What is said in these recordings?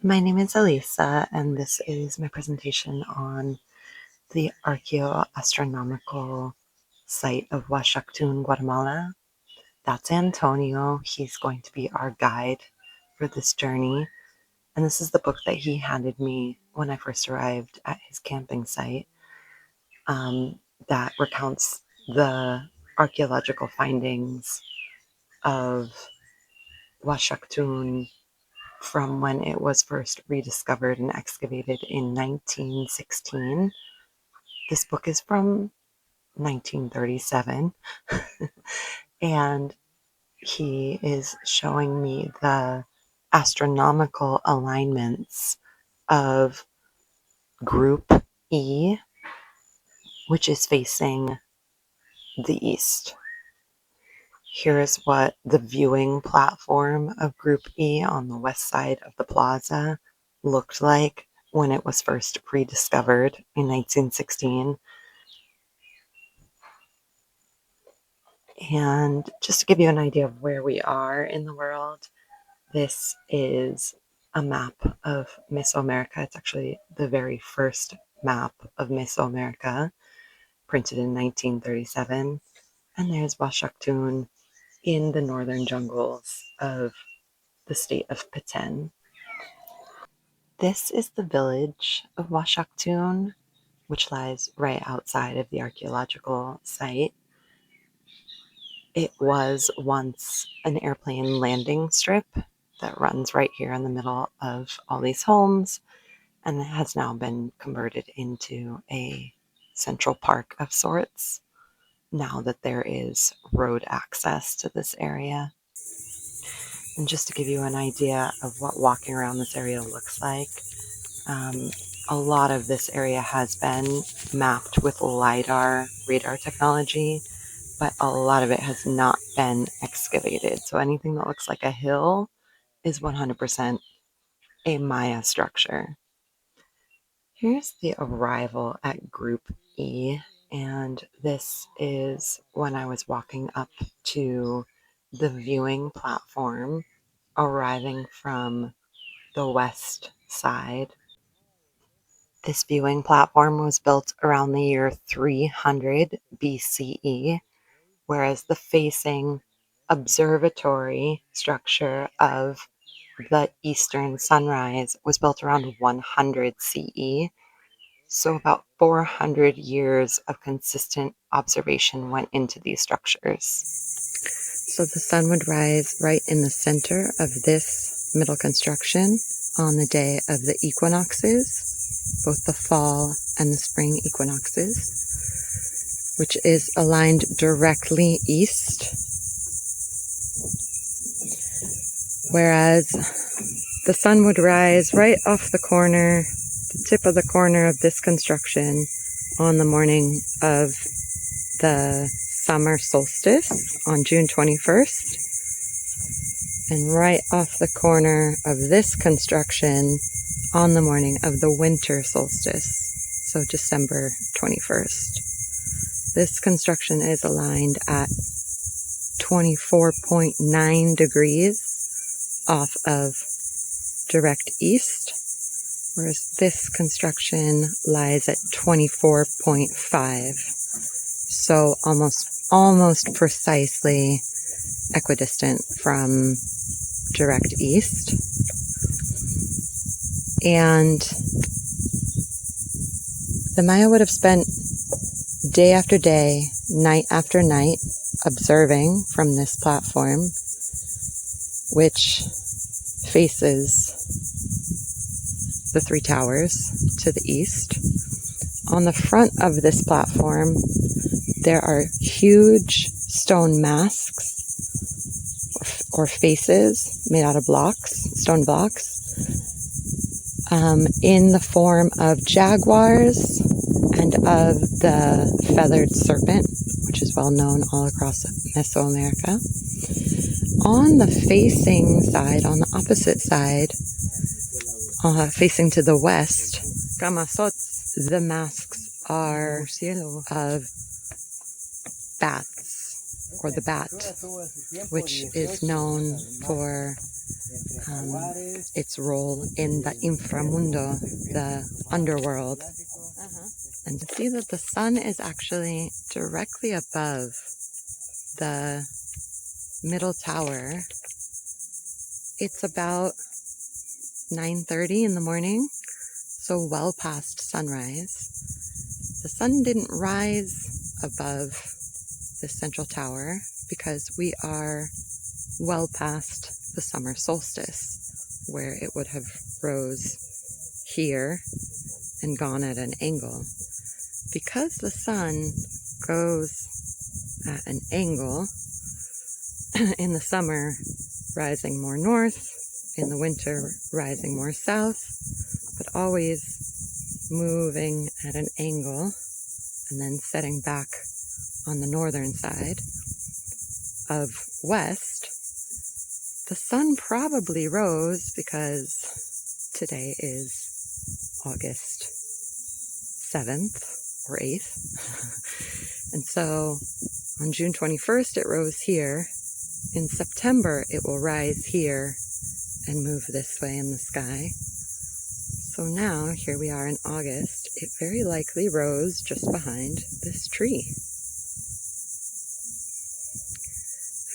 My name is Elisa, and this is my presentation on the archaeoastronomical site of Uaxactun, Guatemala. That's Antonio. He's going to be our guide for this journey. And this is the book that he handed me when I first arrived at his camping site, that recounts the archaeological findings of Uaxactun from when it was first rediscovered and excavated in 1916. This book is from 1937, and he is showing me the astronomical alignments of Group E, which is facing the east. Here is what the viewing platform of Group E on the west side of the plaza looked like when it was first rediscovered in 1916. And just to give you an idea of where we are in the world, this is a map of Mesoamerica. It's actually the very first map of Mesoamerica, printed in 1937. And there's Uaxactun in the northern jungles of the state of Petén. This is the village of Uaxactun, which lies right outside of the archaeological site. It was once an airplane landing strip that runs right here in the middle of all these homes, and it has now been converted into a central park of sorts now that there is road access to this area. And just to give you an idea of what walking around this area looks like, a lot of this area has been mapped with LiDAR radar technology, but a lot of it has not been excavated. So anything that looks like a hill is 100% a Maya structure. Here's the arrival at Group E, and this is when I was walking up to the viewing platform, arriving from the west side. This viewing platform was built around the year 300 BCE, whereas the facing observatory structure of the eastern sunrise was built around 100 CE. So about 400 years of consistent observation went into these structures. So the sun would rise right in the center of this middle construction on the day of the equinoxes, both the fall and the spring equinoxes, which is aligned directly east. Whereas the sun would rise right off the corner, the tip of the corner of this construction on the morning of the summer solstice on June 21st, and right off the corner of this construction on the morning of the winter solstice, so December 21st. This construction is aligned at 24.9 degrees off of direct east, whereas this construction lies at 24.5. So almost precisely equidistant from direct east. And the Maya would have spent day after day, night after night, observing from this platform, which faces the three towers to the east. On the front of this platform, there are huge stone masks or faces made out of stone blocks, in the form of jaguars and of the feathered serpent, which is well known all across Mesoamerica. On the facing side, on the opposite side, facing to the west, the masks are of bats. or the bat, which is known for its role in the inframundo, the underworld. And to see that the sun is actually directly above the middle tower. It's about 9:30 in the morning, so well past sunrise. The sun didn't rise above the central tower because we are well past the summer solstice, where it would have rose here and gone at an angle. Because the sun goes at an angle, in the summer rising more north, in the winter rising more south, but always moving at an angle and then setting back on the northern side of west, the sun probably rose because today is August 7th or 8th. And so on June 21st, it rose here. In September, it will rise here and move this way in the sky. So now, here we are in August, it very likely rose just behind this tree.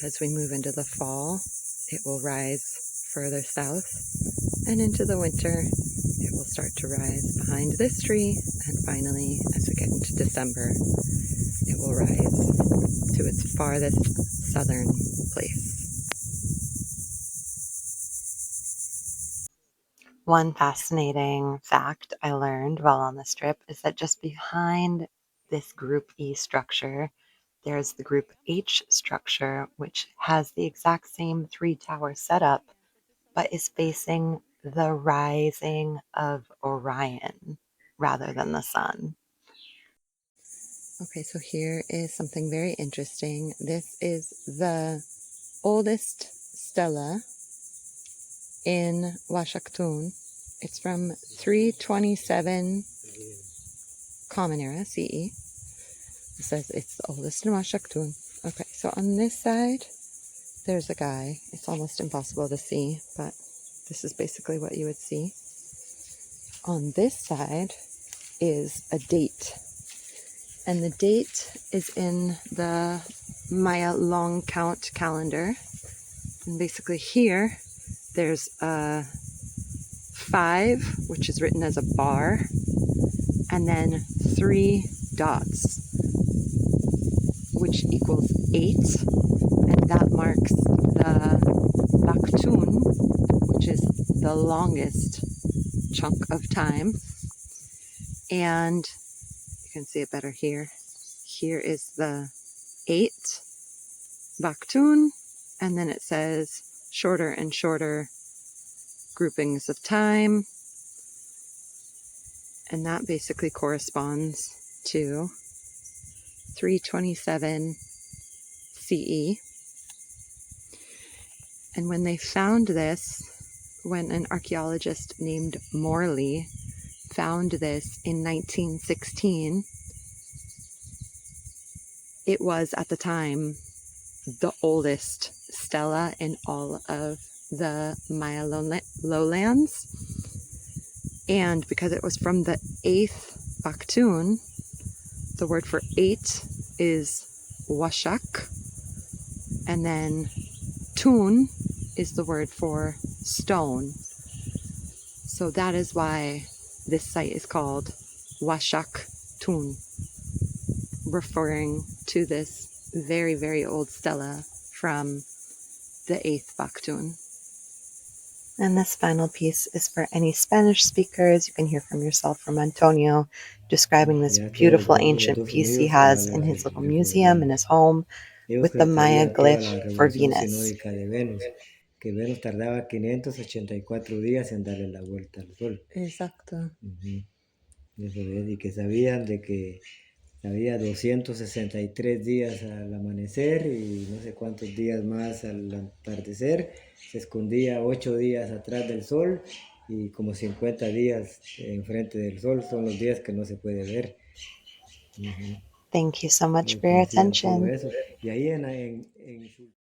As we move into the fall, it will rise further south, and into the winter, it will start to rise behind this tree, and finally, as we get into December, it will rise to its farthest southern place. One fascinating fact I learned while on this trip is that just behind this Group E structure, there's the Group H structure, which has the exact same three-tower setup, but is facing the rising of Orion rather than the sun. Okay, so here is something very interesting. This is the oldest stela in Uaxactun. It's from 327 Common Era, CE. It says it's the oldest in Uaxactun. Okay, so on this side, there's a guy. It's almost impossible to see, but this is basically what you would see. On this side is a date. And the date is in the Maya long count calendar. And basically here, there's a 5, which is written as a bar, and then 3 dots, which equals 8, and that marks the Uaxactun, which is the longest chunk of time. And you can see it better here. Here is the 8 Uaxactun, and then it says shorter and shorter groupings of time, and that basically corresponds to 327 CE. And when they found this, when an archaeologist named Morley found this in 1916, it was at the time the oldest stela in all of the Maya lowlands. And because it was from the 8th Uaxactun, the word for 8 is washak, and then tun is the word for stone. So that is why this site is called Uaxactun, referring to this very, very old stela from the 8th Uaxactun. And this final piece is for any Spanish speakers. You can hear from yourself from Antonio describing this beautiful ancient piece he has in his little museum in his home with the Maya glyph for Venus. Que Venus tardaba 584 días en darle la vuelta al Sol. Exacto. Eso es, y que sabían de que había 263 días al amanecer y no sé cuántos días más al atardecer. Se escondía 8 días atrás del Sol y como 50 días enfrente del Sol son los días que no se puede ver. Thank you so much de for your concierto, attention. eso. Y ahí en